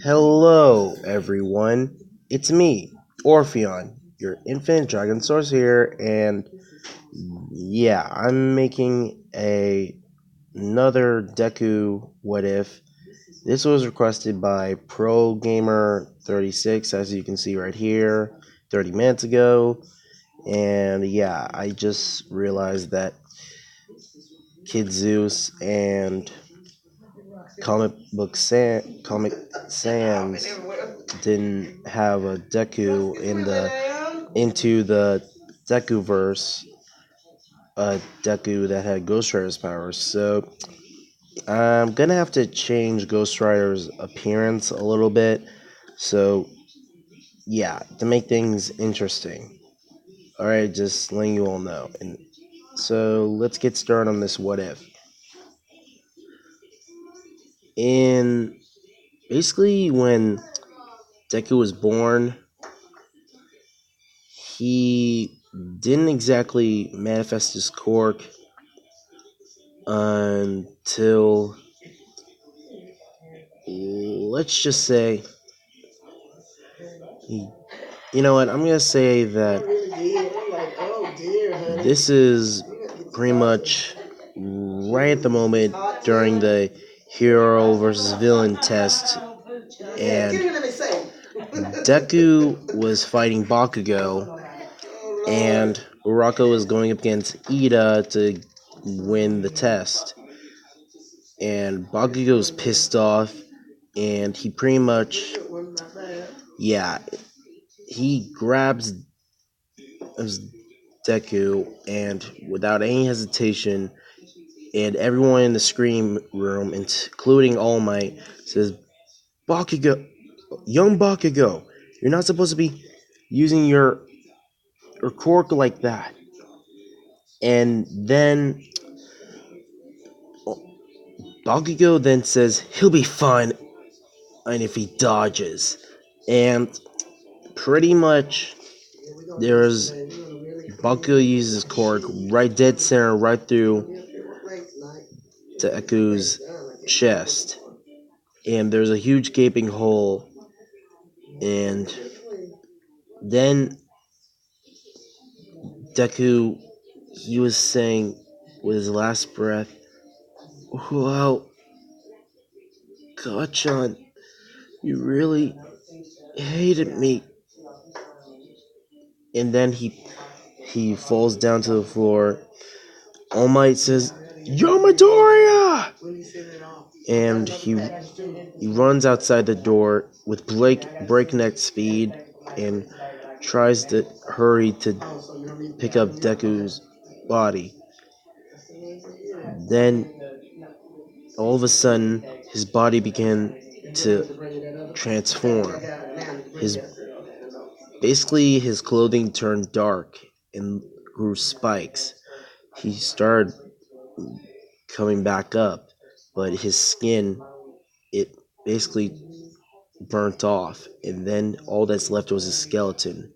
Hello, everyone. It's me, Orpheon, your infant dragon source here, and yeah, I'm making another Deku What If. This was requested by Pro Gamer 36, as you can see right here, 30 minutes ago, and yeah, I just realized that Kid Zeus and Comic Sans didn't have a Deku into the Deku verse, a Deku that had Ghost Rider's powers. So I'm gonna have to change Ghost Rider's appearance a little bit. So yeah, to make things interesting. Alright, just letting you all know. And so let's get started on this what if. In basically when Deku was born, he didn't exactly manifest his quirk until, let's just say, you know what, I'm going to say that this is pretty much right at the moment during the hero versus villain test, and Deku was fighting Bakugo, and Uraraka was going up against Ida to win the test. And Bakugo's pissed off, and he pretty much, yeah, he grabs Deku, and without any hesitation, and everyone in the scream room, including All Might, says, Bakugo, young Bakugo, you're not supposed to be using your quirk like that. And then Bakugo then says he'll be fine, and if he dodges. And pretty much there's Bakugo uses quirk right dead center, right through Deku's chest, and there's a huge gaping hole. And then Deku, he was saying with his last breath, "Wow, Gachan, you really hated me." And then he falls down to the floor. All Might says, "Yo, Midoriya!" And he runs outside the door with breakneck speed and tries to hurry to pick up Deku's body. Then all of a sudden, his body began to transform. His Basically, his clothing turned dark and grew spikes. He started coming back up, but his skin, it basically burnt off, and then all that's left was a skeleton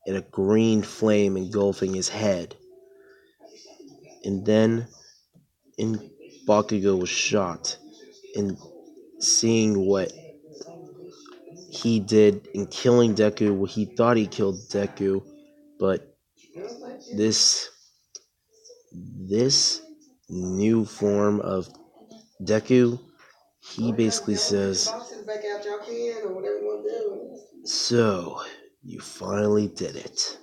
and a green flame engulfing his head. And then Bakugo was shocked in seeing what he did in killing Deku. Well, he thought he killed Deku, but this new form of Deku, he basically says, "So, you finally did it.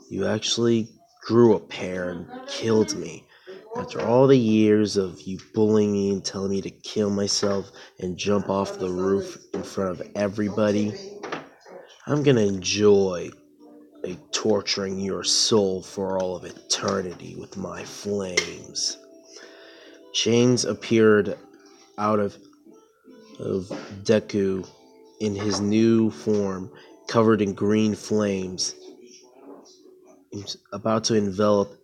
You actually grew a pair and killed me. After all the years of you bullying me and telling me to kill myself and jump off the roof in front of everybody, I'm gonna enjoy torturing your soul for all of eternity with my flames." Chains appeared out of Deku in his new form, covered in green flames. He's about to envelop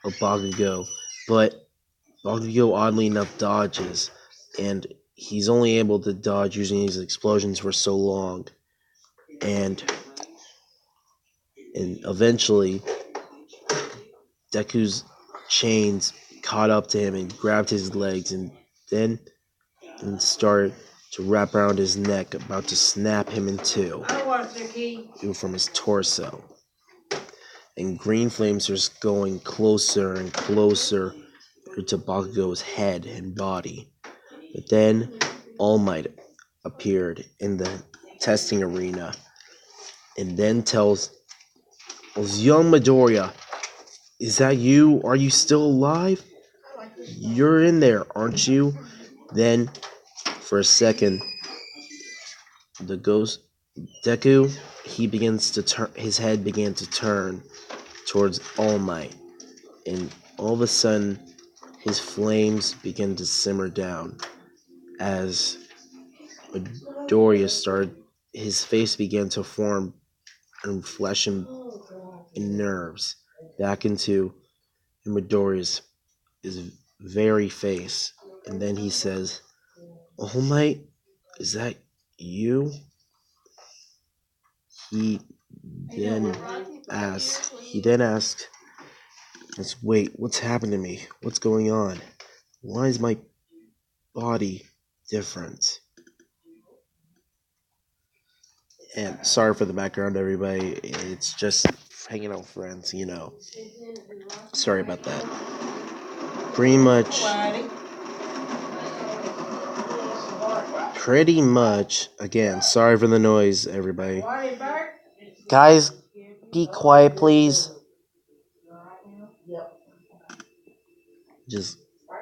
a Bakugo, but Bakugo oddly enough dodges, and he's only able to dodge using his explosions for so long. And eventually, Deku's chains caught up to him and grabbed his legs, and then started to wrap around his neck, about to snap him in two from his torso. And green flames are just going closer and closer to Bakugo's head and body. But then All Might appeared in the testing arena and then tells young Midoriya, "Is that you? Are you still alive? You're in there, aren't you?" Then, for a second, the ghost Deku, his head began to turn towards All Might, and all of a sudden, his flames began to simmer down as Midoriya his face began to form and flesh and nerves back into Midoriya's very face. And then he says, "All Might, is that you?" He then asked, "Wait, what's happened to me? What's going on? Why is my body different?" And sorry for the background, everybody. It's just hanging out with friends, Sorry about that. Pretty much, again, sorry for the noise, everybody. Guys, be quiet, please.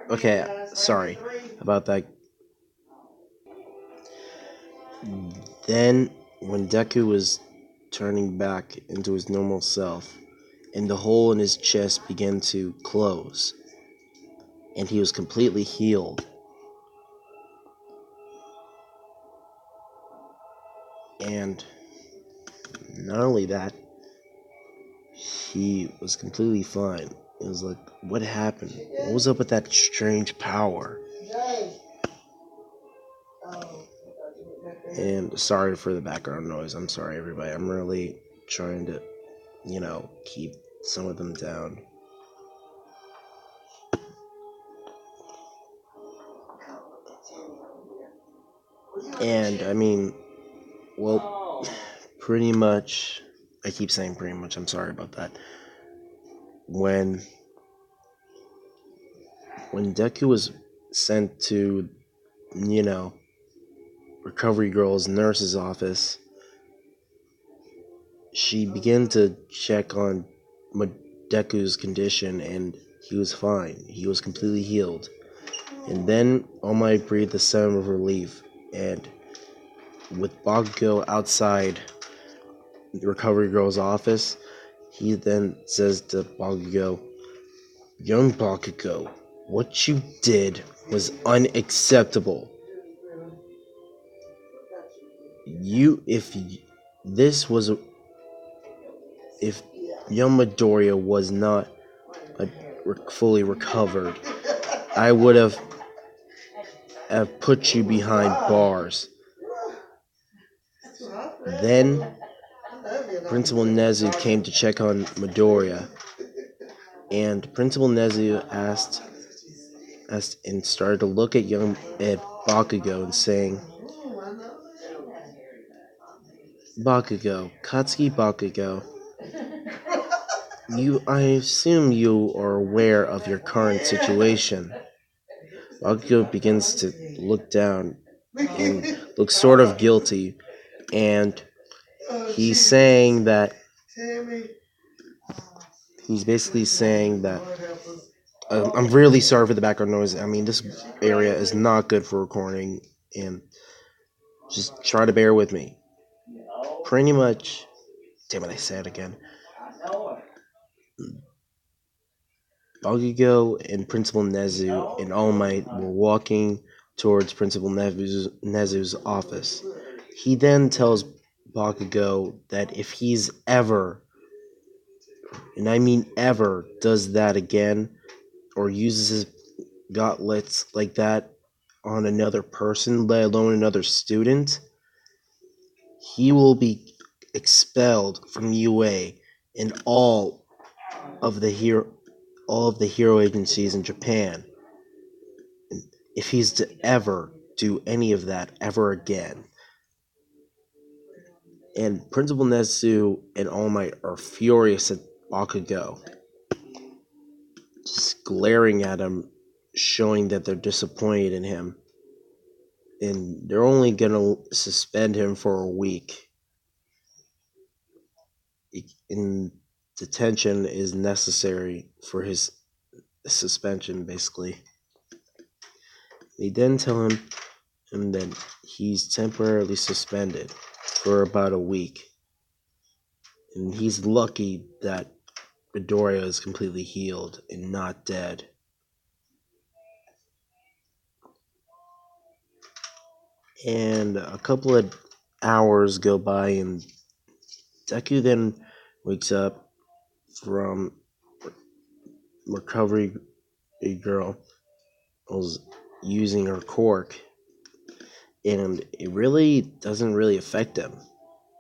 Okay, sorry about that. Then, when Deku was turning back into his normal self, and the hole in his chest began to close, and he was completely healed. And not only that, he was completely fine. It was like, what happened? What was up with that strange power? And sorry for the background noise. I'm sorry, everybody. I'm really trying to, keep some of them down. And, pretty much, I keep saying pretty much, I'm sorry about that. When Deku was sent to, Recovery Girl's nurse's office, she began to check on Deku's condition, and he was fine. He was completely healed. And then All Might breathed a sigh of relief, and with Bakugo outside the Recovery Girl's office, he then says to Bakugo, "Young Bakugo, what you did was unacceptable. If young Midoriya was not fully recovered, I would have put you behind bars." Then Principal Nezu came to check on Midoriya, and Principal Nezu asked and started to look at Bakugo and saying, "Bakugo, Katsuki Bakugo, I assume you are aware of your current situation." Bakugo begins to look down and looks sort of guilty, and he's basically saying that, I'm really sorry for the background noise. This area is not good for recording, and just try to bear with me. Pretty much, damn it, I said it again. Bakugo and Principal Nezu and All Might were walking towards Principal Nezu's office. He then tells Bakugo that if he's ever, and I mean ever, does that again, or uses his gauntlets like that on another person, let alone another student, he will be expelled from UA and all of the hero agencies in Japan. If he's to ever do any of that ever again. And Principal Netsu and All Might are furious at Bakugo, just glaring at him, showing that they're disappointed in him. And they're only gonna suspend him for a week. And detention is necessary for his suspension, basically. They then tell him that he's temporarily suspended for about a week. And he's lucky that Midoriya is completely healed and not dead. And a couple of hours go by, and Deku then wakes up from recovery. A girl was using her cork, and it really doesn't really affect him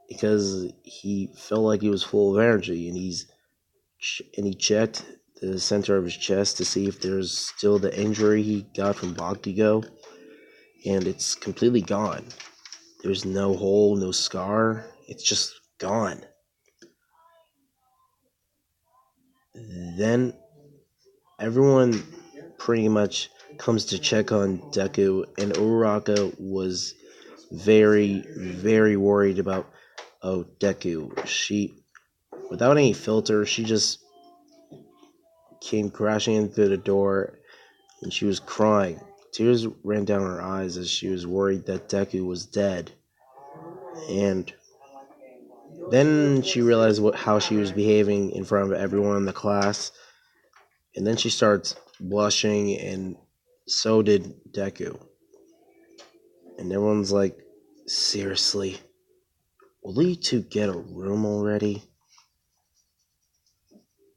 because he felt like he was full of energy, and he checked the center of his chest to see if there's still the injury he got from Bakugo, and it's completely gone. There's no hole, no scar. It's just gone. Then everyone pretty much comes to check on Deku, and Uraraka was very, very worried about Deku. She, without any filter, she just came crashing into the door, and she was crying. Tears ran down her eyes as she was worried that Deku was dead. And then she realized how she was behaving in front of everyone in the class. And then she starts blushing, and so did Deku. And everyone's like, seriously, will you two get a room already?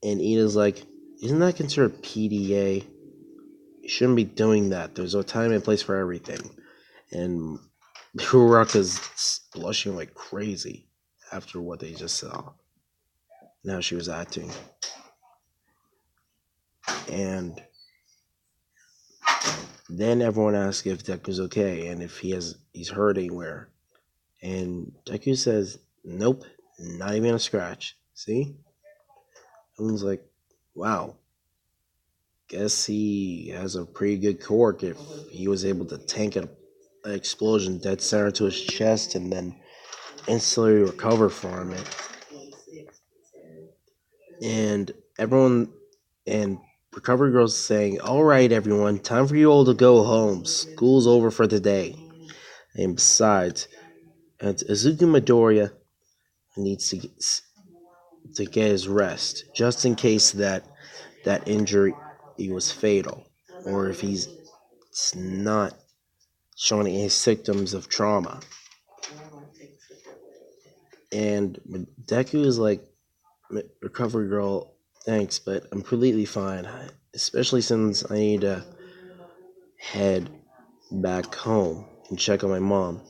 And Ida's like, isn't that considered PDA? You shouldn't be doing that. There's a time and place for everything. And Uraraka's blushing like crazy after what they just saw. Now she was acting. And then everyone asks if Deku's okay and if he's hurt anywhere. And Deku says, nope, not even a scratch. See? Everyone's like, wow. Guess he has a pretty good cork if he was able to tank an explosion dead center to his chest and then instantly recover from it. And everyone and Recovery Girl's saying, alright everyone, time for you all to go home. School's over for the day. And besides, Izuku Midoriya needs to get his rest, just in case that injury was fatal, or if he's not showing any symptoms of trauma. And Deku is like, Recovery Girl, thanks, but I'm completely fine, especially since I need to head back home and check on my mom.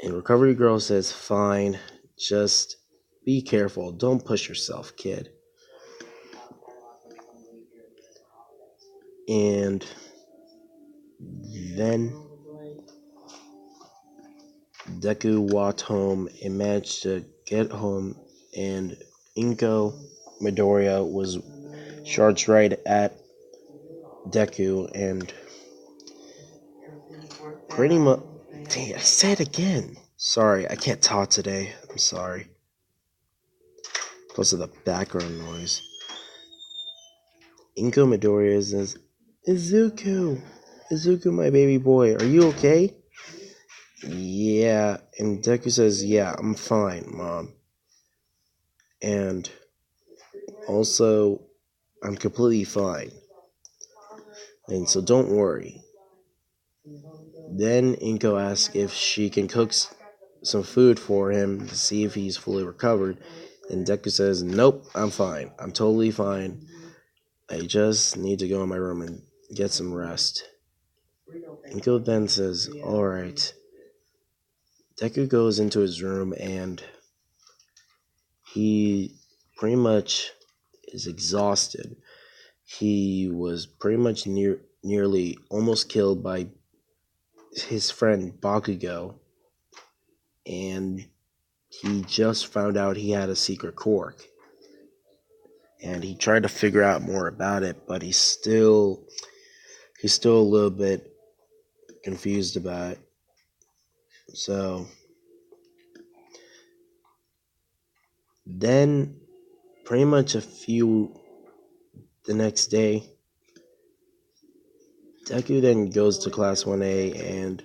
And Recovery Girl says, fine, just be careful, don't push yourself, kid. And then Deku walked home and managed to get home, and Inko Midoriya was charged right at Deku, and pretty much... Dang, I said it again. Sorry, I can't talk today. I'm sorry. Because of the background noise. Inko Midoriya says, Izuku, my baby boy, are you okay? Yeah, and Deku says, yeah, I'm fine, Mom. And also, I'm completely fine. And so don't worry. Then Inko asks if she can cook some food for him to see if he's fully recovered. And Deku says, nope, I'm fine. I'm totally fine. I just need to go in my room and get some rest. Inko then says, alright. Deku goes into his room and he pretty much is exhausted. He was pretty much nearly almost killed by his friend Bakugo, and he just found out he had a secret quirk. And he tried to figure out more about it, but he's still a little bit confused about it. So then pretty much the next day, Deku then goes to class 1A, and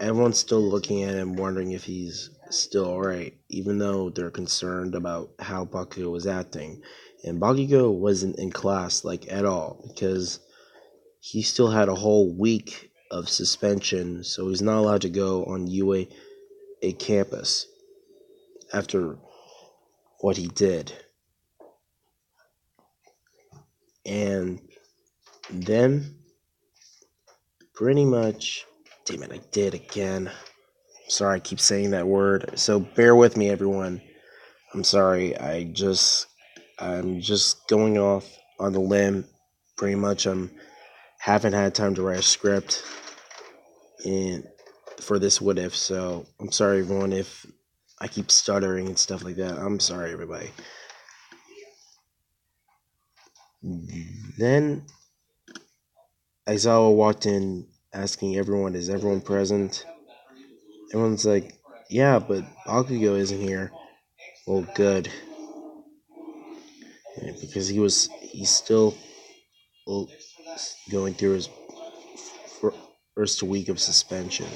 everyone's still looking at him wondering if he's still alright, even though they're concerned about how Bakugo was acting. And Bakugo wasn't in class at all, because he still had a whole week of suspension, so he's not allowed to go on UA campus after what he did. And then pretty much, damn it, I did again. Sorry, I keep saying that word. So bear with me, everyone. I'm sorry. I'm just going off on the limb. Pretty much, haven't had time to write a script for this what if. So I'm sorry, everyone, if I keep stuttering and stuff like that. I'm sorry, everybody. Then Aizawa walked in asking everyone, "Is everyone present?" Everyone's like, "Yeah, but Bakugo isn't here." Well, good. Yeah, because he's still going through his first week of suspension.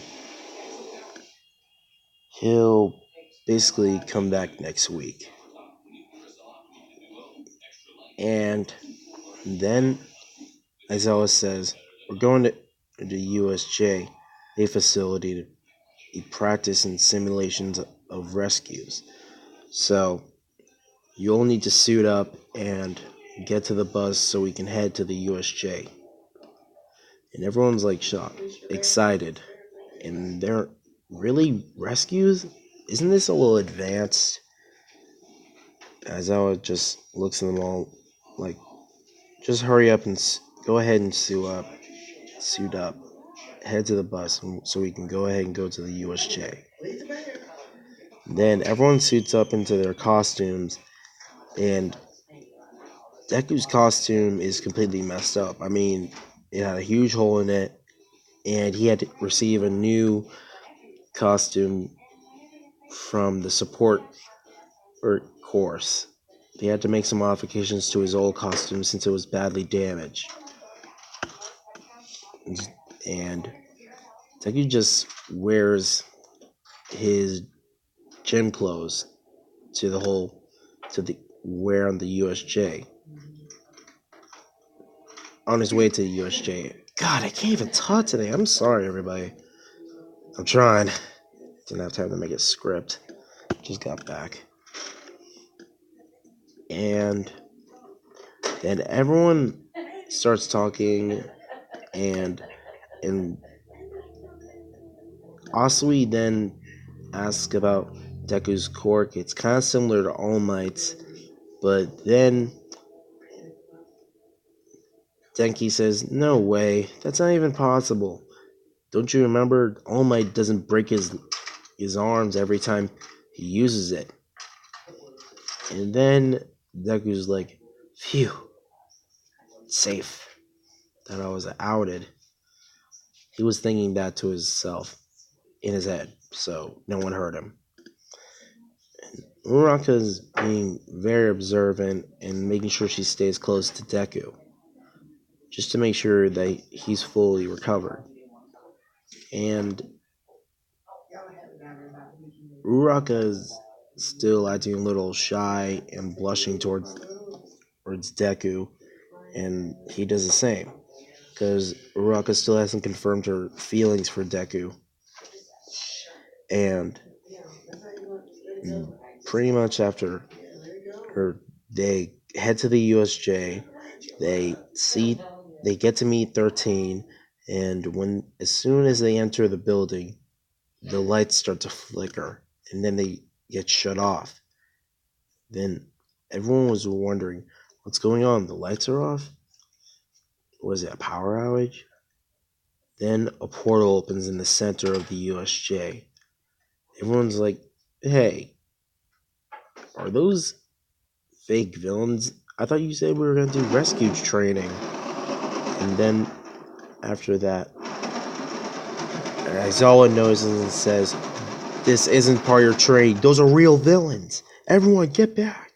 He'll basically come back next week. And then, as Alice says, we're going to the USJ, a facility to practice in simulations of rescues. So you'll need to suit up and get to the bus so we can head to the USJ. And everyone's shocked, excited. And they're really rescues? Isn't this a little advanced? Aizawa just looks at them all just hurry up and go ahead and suit up, head to the bus so we can go ahead and go to the USJ. Then everyone suits up into their costumes, and Deku's costume is completely messed up. I mean, it had a huge hole in it, and he had to receive a new costume from the support course. They had to make some modifications to his old costume since it was badly damaged. And Deku just wears his gym clothes to wear on the USJ. On his way to the USJ. God, I can't even talk today. I'm sorry, everybody. I'm trying. Didn't have time to make a script. Just got back. And then everyone starts talking, and Asui then asks about Deku's quirk. It's kind of similar to All Might's, but then Denki says, "No way, that's not even possible. Don't you remember All Might doesn't break his arms every time he uses it?" And then Deku's like, "Phew, safe that I was outed." He was thinking that to himself in his head, so no one heard him. Uraraka's being very observant and making sure she stays close to Deku, just to make sure that he's fully recovered. And Uraraka's still acting a little shy and blushing towards Deku, and he does the same, because Uraraka still hasn't confirmed her feelings for Deku. And pretty much after they head to the USJ, they get to meet 13, and as soon as they enter the building, the lights start to flicker, and then they get shut off. Then everyone was wondering, what's going on? The lights are off? Was it a power outage? Then a portal opens in the center of the USJ. Everyone's like, hey, are those fake villains? I thought you said we were going to do rescue training. And then, after that, Aizawa notices and says, this isn't part of your training. Those are real villains. Everyone, get back.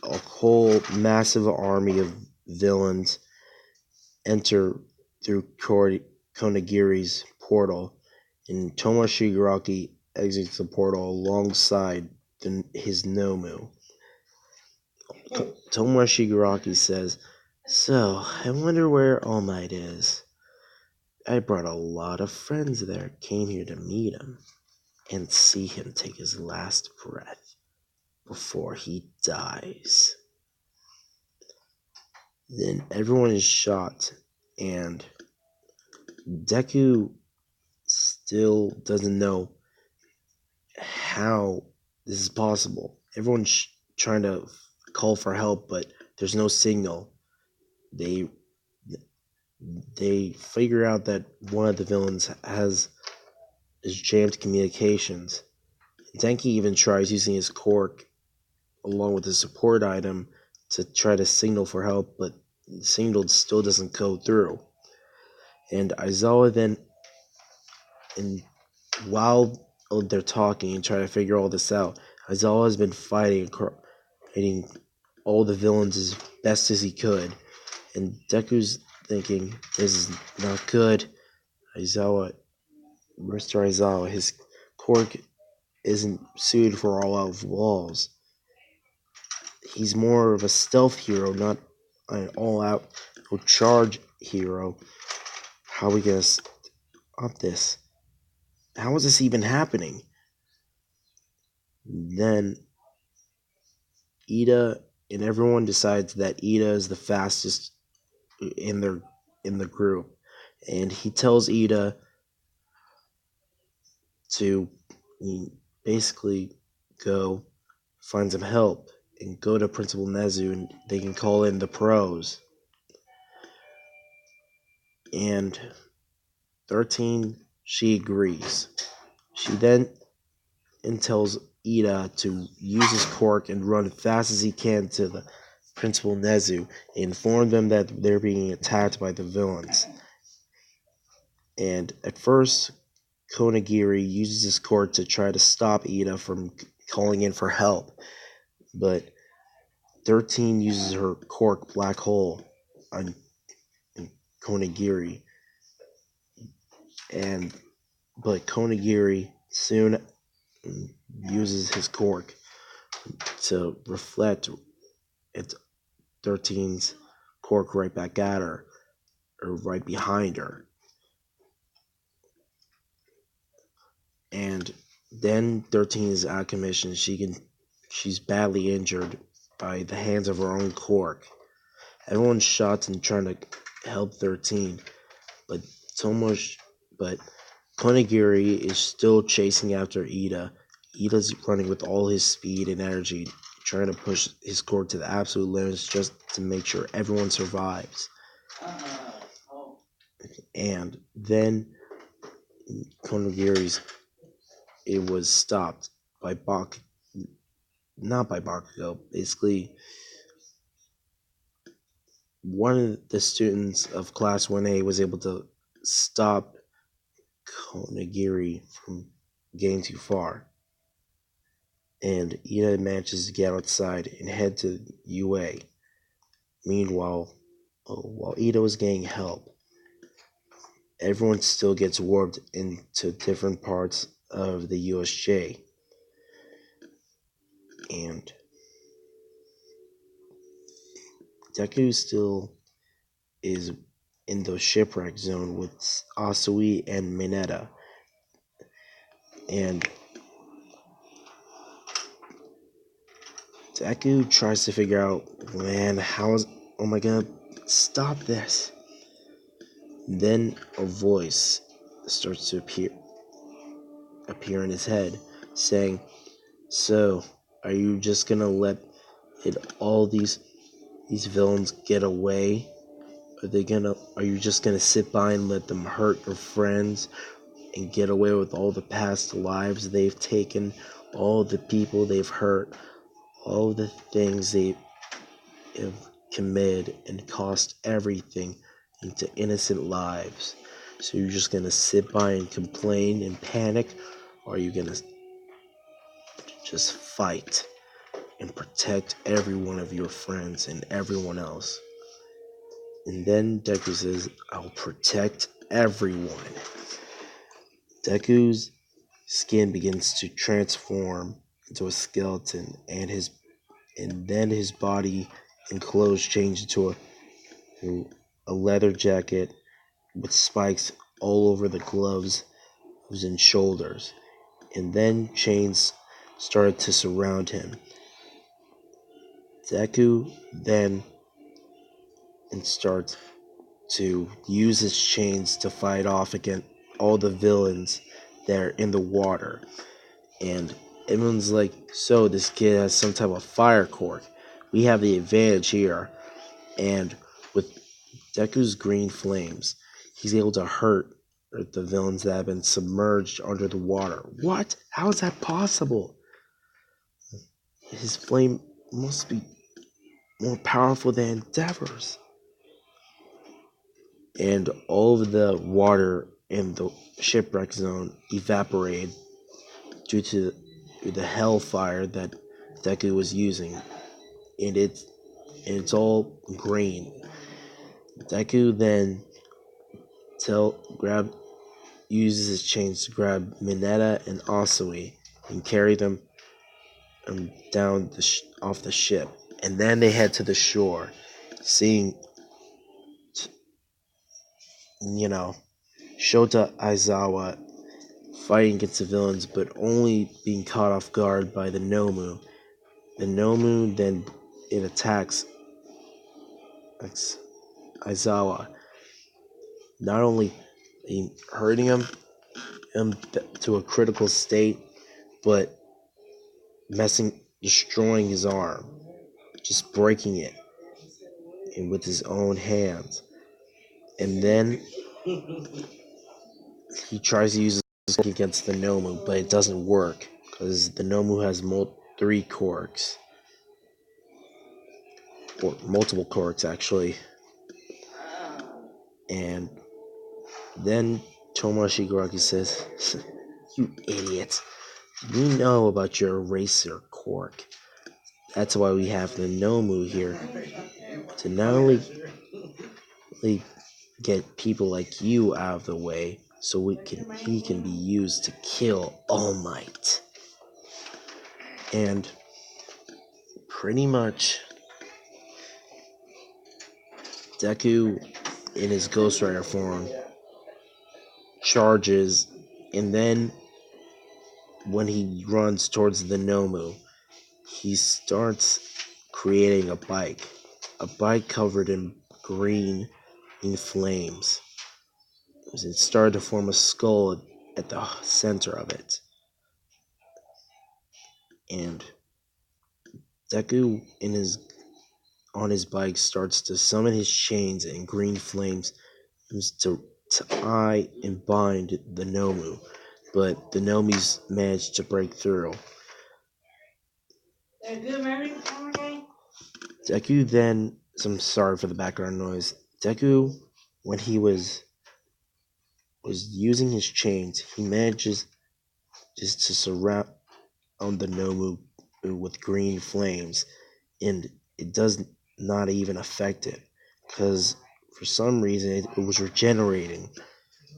A whole massive army of villains enter through Konagiri's portal, and Toma Shigaraki exits the portal alongside his Nomu. Toma Shigaraki says, so, I wonder where All Might is. I brought a lot of friends there, came here to meet him, and see him take his last breath before he dies. Then everyone is shot, and Deku still doesn't know how this is possible. Everyone's trying to call for help, but there's no signal. They figure out that one of the villains is jammed communications. Denki even tries using his cork along with the support item to try to signal for help, but the signal still doesn't go through. And Aizawa then, while they're talking and trying to figure all this out, Aizawa has been fighting all the villains as best as he could. And Deku's thinking, this is not good. Mr. Aizawa, his cork isn't suited for all-out walls. He's more of a stealth hero, not an all-out charge hero. How are we gonna stop this? How is this even happening? Then Ida and everyone decides that Ida is the fastest in the group, and he tells Ida to basically go find some help and go to Principal Nezu, and they can call in the pros. And 13, she agrees. She then tells Ida to use his cork and run as fast as he can to the Principal Nezu and inform them that they're being attacked by the villains. And at first, Konagiri uses his cork to try to stop Ida from calling in for help, but 13 uses her cork black hole on Konagiri, but Konagiri soon uses his cork to reflect its 13's cork right back at her, or right behind her. And then 13 is out of commission. She's badly injured by the hands of her own cork. Everyone's shot and trying to help 13, but Konagiri is still chasing after Ida. Ida's running with all his speed and energy, trying to push his cork to the absolute limits just to make sure everyone survives. And then it was stopped by not by Bakugo. Basically, one of the students of Class 1A was able to stop Konagiri from getting too far. And Ida manages to get outside and head to UA. Meanwhile, while Ida was getting help, everyone still gets warped into different parts of the USJ. And Deku still is in the shipwreck zone with Asui and Mineta. And Deku tries to figure out, oh my god, stop this. Then a voice starts to appear in his head, saying, so, are you just gonna let all these villains get away? Are you just gonna sit by and let them hurt your friends and get away with all the past lives they've taken, all the people they've hurt, all the things they have committed and cost everything into innocent lives? So you're just gonna sit by and complain and panic, or are you gonna just fight and protect every one of your friends and everyone else? And then Deku says, I'll protect everyone. Deku's skin begins to transform into a skeleton, and then his body and clothes change into a leather jacket with spikes all over the gloves and shoulders. And then chains started to surround him. Deku then starts to use his chains to fight off against all the villains that are in the water. And everyone's like, so this kid has some type of fire quirk. We have the advantage here. And with Deku's green flames, he's able to hurt the villains that have been submerged under the water. What? How is that possible? His flame must be more powerful than Endeavor's. And all of the water in the shipwreck zone evaporated due to the hellfire that Deku was using. And it's all green. Deku then uses his chains to grab Mineta and Asui and carry them down off the ship. And then they head to the shore, seeing, Shota Aizawa fighting against the villains, but only being caught off guard by the Nomu. The Nomu then attacks Aizawa, not only hurting him to a critical state, but destroying his arm, just breaking it, and with his own hands. And then he tries to use his against the Nomu, but it doesn't work because the Nomu has 3 quirks, or multiple quirks actually. And then Tomoe Shigaraki says, "You idiot! We know about your eraser quirk. That's why we have the Nomu here, to not only get people like you out of the way, so he can be used to kill All Might." And pretty much Deku, in his Ghost Rider form, charges, and then when he runs towards the Nomu, he starts creating a bike covered in green in flames. It started to form a skull at the center of it. And Deku on his bike starts to summon his chains and green flames to eye and bind the Nomu, but the Nomus managed to break through. Deku then, I'm sorry for the background noise. Deku, when he was using his chains, he manages just to surround the Nomu with green flames, and it does not even affect it, because for some reason it was regenerating.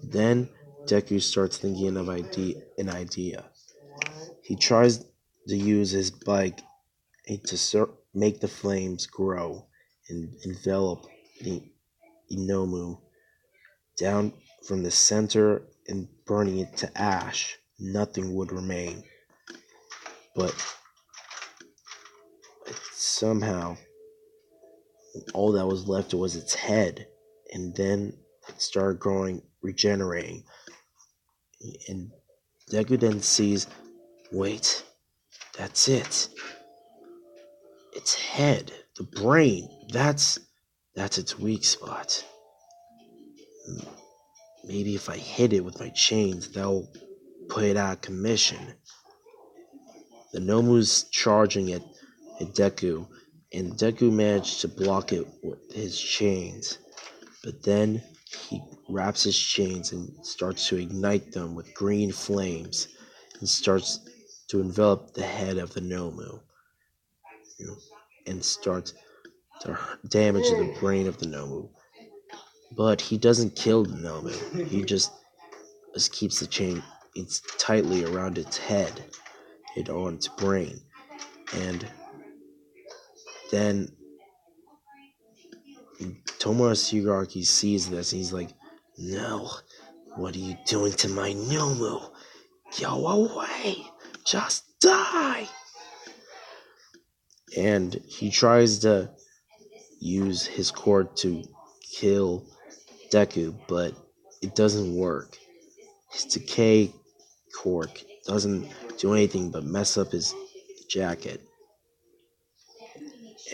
Then Deku starts thinking of an idea. He tries to use his bike to make the flames grow and envelop the Nomu down from the center and burning it to ash. Nothing would remain. But somehow, all that was left was its head, and then it started regenerating. And Deku then sees, wait, that's it. Its head, the brain, that's its weak spot. maybe if I hit it with my chains, that'll put it out of commission. The Nomu's charging at Deku, and Deku managed to block it with his chains. But then he wraps his chains and starts to ignite them with green flames and starts to envelop the head of the Nomu, and starts to damage the brain of the Nomu. But he doesn't kill the Nomu. He just keeps the chain tightly around its head and on its brain. And then Tomura Shigaraki sees this and he's like, "No, what are you doing to my Nomu? Go away! Just die!" And he tries to use his cord to kill Deku, but it doesn't work. His decay cork doesn't do anything but mess up his jacket.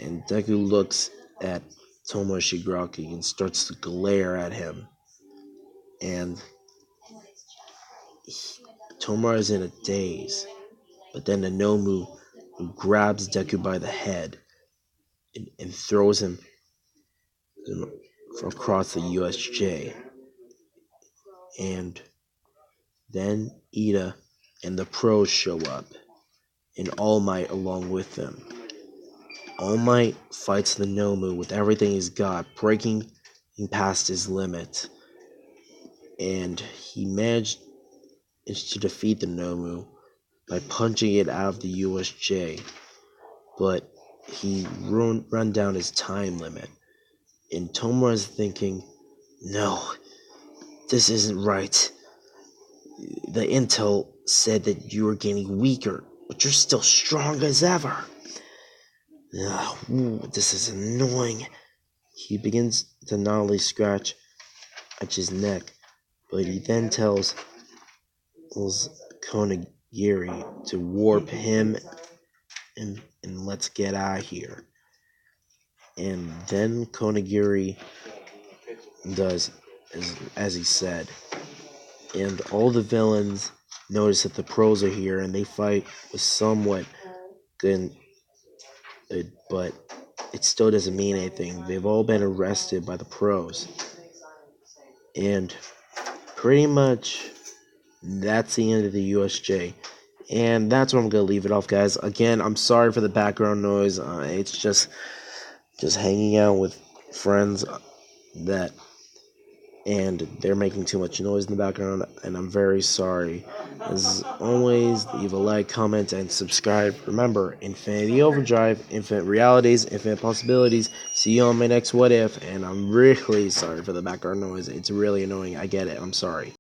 And Deku looks at Tomura Shigaraki and starts to glare at him. And Tomura is in a daze. But then the Nomu grabs Deku by the head and throws him across the USJ. And then Ida and the pros show up, and All Might along with them. All Might fights the Nomu with everything he's got, breaking past his limit. And he managed to defeat the Nomu by punching it out of the USJ. But he run down his time limit. And Tomura's thinking, "No, this isn't right. The intel said that you were getting weaker, but you're still strong as ever. This is annoying." He begins to not only scratch at his neck, but he then tells Konagiri to warp him and let's get out of here. And then Konagiri does as he said. And all the villains notice that the pros are here and they fight with somewhat good, but it still doesn't mean anything. They've all been arrested by the pros. And pretty much that's the end of the USJ. And that's where I'm going to leave it off, guys. Again, I'm sorry for the background noise. It's just hanging out with friends and they're making too much noise in the background, and I'm very sorry. As always, leave a like, comment, and subscribe. Remember, Infinity Overdrive, infinite realities, infinite possibilities. See you on my next What If, and I'm really sorry for the background noise. It's really annoying. I get it. I'm sorry.